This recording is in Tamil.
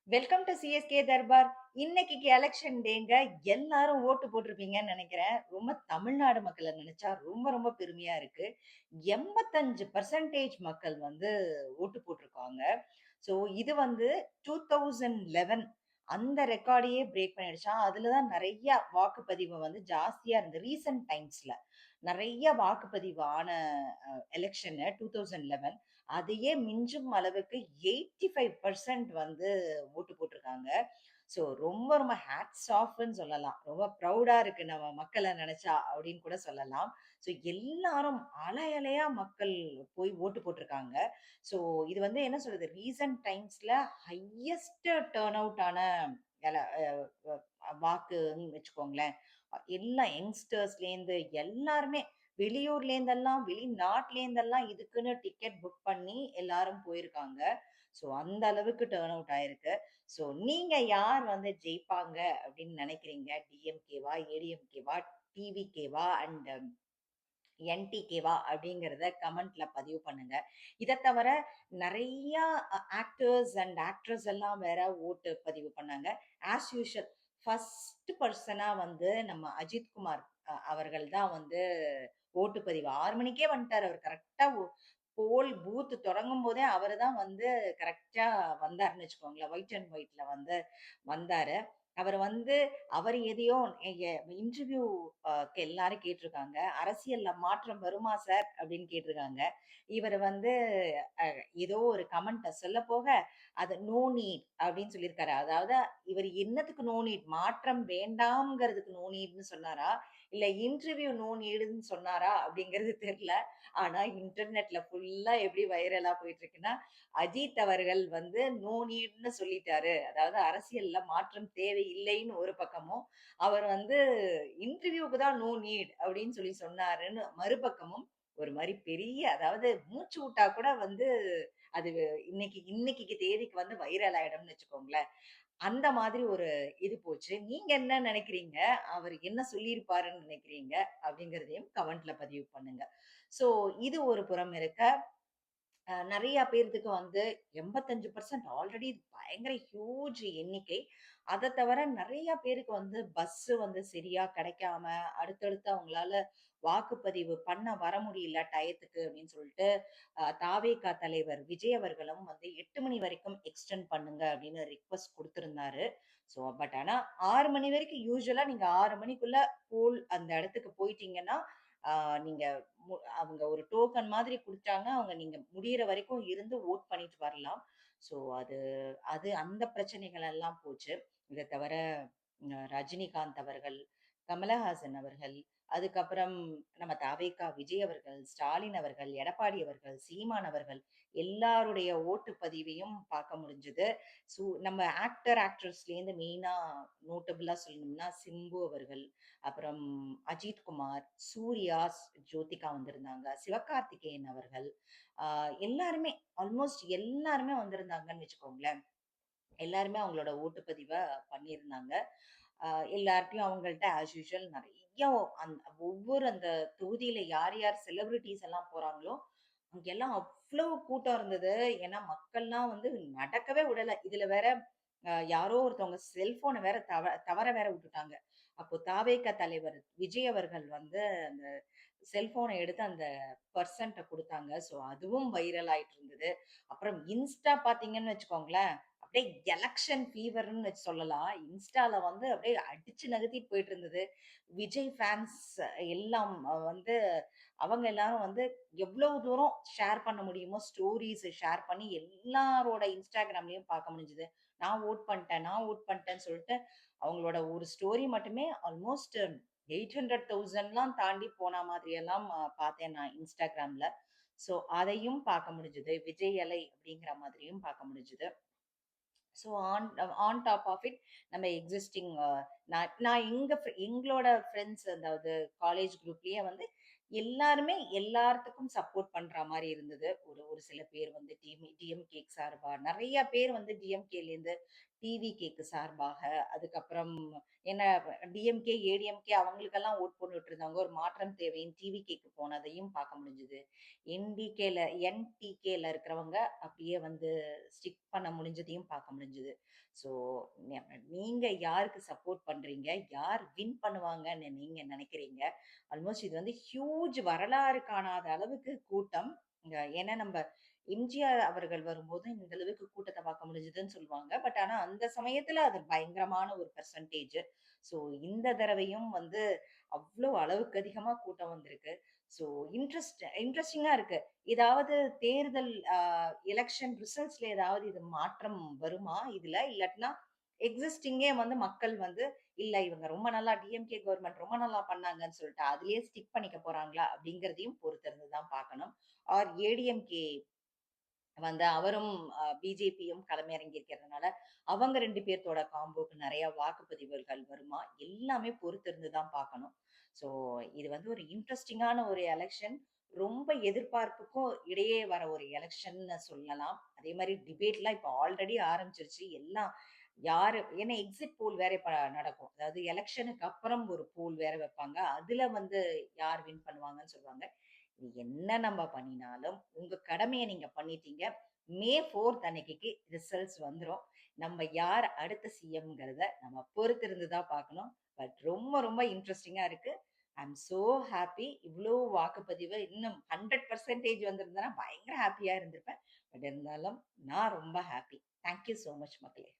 Welcome to CSK Darbar. இன்னைக்கு எலெக்ஷன் டேங்க. எல்லாரும் ஓட்டு போட்டிருப்பீங்கன்னு நினைக்கிறேன். ரொம்ப தமிழ்நாடு மக்களை நினைச்சா ரொம்ப ரொம்ப பெருமையா இருக்கு. 85% மக்கள் வந்து ஓட்டு போட்டிருக்காங்க. ஸோ இது வந்து 2011 அந்த ரெக்கார்டையே பிரேக் பண்ணிடுச்சாம். அதுலதான் நிறைய வாக்குப்பதிவு வந்து ஜாஸ்தியா இருந்து ரீசன்ட் டைம்ஸ்ல நிறைய வாக்குப்பதிவு ஆன எலெக்ஷன் 2011 அதையே மிஞ்சும் அளவுக்கு 85% வந்து ஓட்டு போட்டிருக்காங்க. ஸோ ரொம்ப ரொம்ப ஹேட்ஸ் ஆஃப்ன்னு சொல்லலாம். ரொம்ப ப்ரௌடா இருக்கு நம்ம மக்கள நெனச்சா அப்படின்னு கூட சொல்லலாம். ஸோ எல்லாரும் அலை அலையா மக்கள் போய் ஓட்டு போட்டிருக்காங்க. ஸோ இது வந்து என்ன சொல்றது? ரீசன்ட் டைம்ஸ்ல ஹையஸ்ட் டர்ன் அவுட் ஆன எல அ வாக்குன்னு வச்சுக்கோங்களேன். எல்லா யங்ஸ்டர்ஸ்லேருந்து எல்லாருமே வெளியூர்லேருந்தெல்லாம், வெளிநாட்டிலேருந்தெல்லாம் இதுக்குன்னு டிக்கெட் புக் பண்ணி எல்லாரும் போயிருக்காங்க. ஸோ அந்த அளவுக்கு டர்ன் அவுட் ஆயிருக்கு. ஸோ நீங்க யார் வந்து ஜெயிப்பாங்க அப்படின்னு நினைக்கிறீங்க? டிஎம்கேவா, ஏடிஎம்கேவா, டிவிகேவா அண்ட் என்டிகேவா அப்படிங்கிறத கமெண்ட்ல பதிவு பண்ணுங்க. இத தவிர நெறைய ஆக்டர்ஸ் அண்ட் ஆக்ட்ரஸ் எல்லாம் வேற ஓட்டு பதிவு பண்ணாங்க. ஆஸ் யூசுவல் ஃபர்ஸ்ட் பெர்சனா வந்து நம்ம அஜித் குமார் அவர்கள் தான் வந்து ஓட்டுப்பதிவு 6 மணிக்கே வந்துட்டாரு. அவர் கரெக்ட்டா போல் பூத் தொடங்கும் போதே அவரு தான் வந்து கரெக்ட்டா வந்தாருன்னு வச்சுக்கோங்களேன். ஒயிட் அண்ட் ஒயிட்ல வந்து வந்தாரு. அவர் வந்து அவர் எதையோ இன்டர்வியூ எல்லாரும் கேட்டிருக்காங்க. "அரசியல்ல மாற்றம் வருமா சார்?" அப்படின்னு கேட்டிருக்காங்க. இவரு வந்து ஏதோ ஒரு கமெண்ட்ட சொல்லப்போக, அது "நோ நீட்" அப்படின்னு சொல்லியிருக்காரு. அதாவது இவரு என்னத்துக்கு நோ நீட்? மாற்றம் வேண்டாம்ங்கிறதுக்கு நோ நீட்ன்னு சொன்னாரா? இல்ல இன்டர்வியூ நோ நீடுன்னு சொன்னாரா? அப்படிங்கிறது தெரியல. ஆனா இன்டர்நெட்ல ஃபுல்லா எப்படி வைரலா போயிட்டு இருக்குன்னா, அஜித் அவர்கள் வந்து நோ நீட்ன்னு சொல்லிட்டாரு. அதாவது அரசியல்ல மாற்றம் தேவையில்லைன்னு ஒரு பக்கமும், அவர் வந்து இன்டர்வியூக்கு தான் நோ நீட் அப்படின்னு சொல்லி சொன்னாருன்னு மறுபக்கமும் ஒரு மாரி பெரிய அதாவது மூச்சு விட்டா கூட வந்து அது இன்னைக்கு இன்னைக்கு தேதிக்கு வந்து வைரல் ஆயிடும்னு வச்சுக்கோங்களேன். அந்த மாதிரி ஒரு இது போச்சு. நீங்க என்ன நினைக்கிறீங்க? அவரு என்ன சொல்லியிருப்பாருன்னு நினைக்கிறீங்க? அப்படிங்கிறதையும் கமெண்ட்ல பதிவு பண்ணுங்க. ஸோ இது ஒரு புறம் இருக்க. நெறைய பேர்த்துக்கு வந்து 85% ஆல்ரெடி பயங்கர ஹியூஜ் எண்ணிக்கை. அத தவிர நெறைய பேருக்கு வந்து பஸ்ஸு வந்து சரியா கிடைக்காம, அடுத்தடுத்து அவங்களால வாக்குப்பதிவு பண்ண வர முடியல டயத்துக்கு அப்படின்னு சொல்லிட்டு, தாவேகா தலைவர் விஜய் அவர்களும் வந்து 8 மணி வரைக்கும் எக்ஸ்டெண்ட் பண்ணுங்க அப்படின்னு ரிக்வெஸ்ட் குடுத்திருந்தாரு. பட் ஆனா 6 மணி வரைக்கும் யூசுவலா நீங்க 6 மணிக்குள்ள அந்த இடத்துக்கு போயிட்டீங்கன்னா, ஆ நீங்க அவங்க ஒரு டோக்கன் மாதிரி குடுத்தாங்க. அவங்க நீங்க முடியிற வரைக்கும் இருந்து வோட் பண்ணிட்டு வரலாம். ஸோ அது அது அந்த பிரச்சனைகள் எல்லாம் போச்சு. இத தவிர ரஜினிகாந்த் அவர்கள், கமலஹாசன் அவர்கள், அதுக்கப்புறம் நம்ம தவேகா விஜய் அவர்கள், ஸ்டாலின் அவர்கள், எடப்பாடி அவர்கள், சீமான் அவர்கள் எல்லாருடைய ஓட்டு பதிவையும் பார்க்க முடிஞ்சது. நம்ம ஆக்ட்ரஸ்லேருந்து மெயினா நோட்டபிளா சொல்லணும்னா சிம்பு அவர்கள், அப்புறம் அஜித் குமார், சூர்யா, ஜோதிகா வந்திருந்தாங்க. சிவகார்த்திகேயன் அவர்கள், ஆ எல்லாருமே ஆல்மோஸ்ட் எல்லாருமே வந்திருந்தாங்கன்னு வச்சுக்கோங்களேன். எல்லாருமே அவங்களோட ஓட்டுப்பதிவ பண்ணியிருந்தாங்க. அ எல்லார்ட்டயும் அவங்கள்ட்ட ஆஸ் யூசுவல் நெறைய அந் ஒவ்வொரு அந்த தொகுதியில யார் யார் செலிபிரிட்டீஸ் எல்லாம் போறாங்களோ, அங்கெல்லாம் அவ்வளவு கூட்டம் இருந்தது. ஏன்னா மக்கள்லாம் வந்து நடக்கவே விடல. இதுல வேற யாரோ ஒருத்தவங்க செல்ஃபோன வேற தவற வேற விட்டுட்டாங்க. அப்போ தாவேகா தலைவர் விஜய் அவர்கள் வந்து அந்த செல்ஃபோன எடுத்து அந்த பெர்சன்ட்ட குடுத்தாங்க. ஸோ அதுவும் வைரல் ஆயிட்டு இருந்தது. அப்புறம் இன்ஸ்டா பார்த்தீங்கன்னு வச்சுக்கோங்களேன், அப்படியே எலக்ஷன் ஃபீவர்ன்னு வச்சு சொல்லலாம். இன்ஸ்டால வந்து அப்படியே அடிச்சு நகர்த்திட்டு போயிட்டு இருந்தது. விஜய் ஃபேன்ஸ் எல்லாம் வந்து அவங்க எல்லாரும் வந்து எவ்வளவு தூரம் ஷேர் பண்ண முடியுமோ ஸ்டோரீஸ் ஷேர் பண்ணி எல்லாரோட இன்ஸ்டாகிராம்லயும் பார்க்க முடிஞ்சது. நான் வோட் பண்ணிட்டேன், நான் வோட் பண்ணிட்டேன்னு சொல்லிட்டு அவங்களோட ஒரு ஸ்டோரி மட்டுமே ஆல்மோஸ்ட் 800,000லாம் தாண்டி போன மாதிரி எல்லாம் பார்த்தேன் நான் இன்ஸ்டாகிராம்ல. ஸோ அதையும் பார்க்க முடிஞ்சது. விஜய் அலை அப்படிங்கிற மாதிரியும் பார்க்க முடிஞ்சது. So on top of it நம்ம எக்ஸிஸ்டிங் நான் நான் எங்களோட ஃப்ரெண்ட்ஸ் அதாவது காலேஜ் குரூப்லயே வந்து எல்லாருமே எல்லாத்துக்கும் சப்போர்ட் பண்ற மாரி இருந்தது. ஒரு ஒரு சில பேர் வந்து டிஎம்கேக்கு சார்பா, நெறைய பேர் வந்து டிஎம்கேலேருந்து டிவிகேக்கு சார்பாக, அதுக்கப்புறம் என்ன டிஎம்கே, ஏடிஎம்கே அவங்களுக்கெல்லாம் ஓட் போட்டுட்டு இருந்தவங்க, ஒரு மாற்றம் தேவைன்னு டிவிகேக்கு போனதையும் பார்க்க முடிஞ்சது. என்டிகேல என்டிகேல இருக்கிறவங்க அப்படியே வந்து ஸ்டிக் பண்ண முடிஞ்சதையும் பார்க்க முடிஞ்சது. ஸோ நீங்க யாருக்கு சப்போர்ட் பண்றீங்க? யார் வின் பண்ணுவாங்கன்னு நீங்க நினைக்கிறீங்க? ஆல்மோஸ்ட் இது வந்து ஹியூஜ் வரலாறு காணாத அளவுக்கு கூட்டம். ஏன்னா நம்ப எம்ஜிஆர் அவர்கள் வரும்போது இந்த அளவுக்கு கூட்டத்த பார்க்க முடிஞ்சதுன்னு சொல்லுவாங்க. பட் ஆனா அந்த சமயத்துல அது பயங்கரமான ஒரு பெர்சன்டேஜ். ஸோ இந்த தடவையும் வந்து அவ்ளோ அளவுக்கு அதிகமா கூட்டம் வந்திருக்கு. ஸோ இன்ட்ரஸ்டிங்கா இருக்கு. ஏதாவது தேர்தல் எலக்ஷன் ரிசல்ட்ஸ்ல ஏதாவது இது மாற்றம் வருமா இதுல? இல்லாட்டினா எக்ஸிஸ்டிங்கே வந்து மக்கள் வந்து இல்ல இவங்க ரொம்ப நல்லா டிஎம்கே கவர்ன்மெண்ட் ரொம்ப நல்லா பண்ணாங்கன்னு சொல்லிட்டு அதிலேயே ஸ்டிக் பண்ணிக்க போறாங்களா? அப்படிங்கிறதையும் பொறுத்திருந்து தான் பார்க்கணும். ஆர் ஏடிஎம்கே வந்து அவரும் பிஜேபியும் களமிறங்கி இருக்கிறதுனால, அவங்க 2 பேத்தோட காம்போக்கு நெறைய வாக்குப்பதிவுகள் வருமா? எல்லாமே பொறுத்திருந்து தான் பார்க்கணும். ஸோ இது வந்து ஒரு இன்ட்ரஸ்டிங்கான ஒரு எலக்ஷன். ரொம்ப எதிர்பார்ப்புக்கும் இடையே வர ஒரு எலக்ஷன்னு சொல்லலாம். அதே மாரி டிபேட்லாம் இப்ப ஆல்ரெடி ஆரம்பிச்சிருச்சு. எல்லாம் யாரு ஏன்னா எக்ஸிட் போல் வேற இப்ப நடக்கும். அதாவது எலக்ஷனுக்கு அப்புறம் ஒரு போல் வேற வைப்பாங்க. அதுல வந்து யார் வின் பண்ணுவாங்கன்னு சொல்லுவாங்க. என்ன நம்ம பண்ணினாலும், உங்க கடமைய நீங்க பண்ணிட்டீங்க. மே 4த் அன்னைக்கு ரிசல்ட்ஸ் வந்துரும். நம்ம யார் அடுத்த சிஎம்ங்கிறத நம்ம பொறுத்திருந்து தான் பார்க்கணும். பட் ரொம்ப ரொம்ப இன்ட்ரஸ்டிங்கா இருக்கு. ஐ அம் சோ ஹேப்பி. இவ்ளோ வாக்குப்பதிவு இன்னும் 100% வந்திருந்தனா பயங்கர ஹேப்பியா இருந்திருப்பேன். பட் இருந்தாலும் நான் ரொம்ப happy. Thank you so much மக்களே.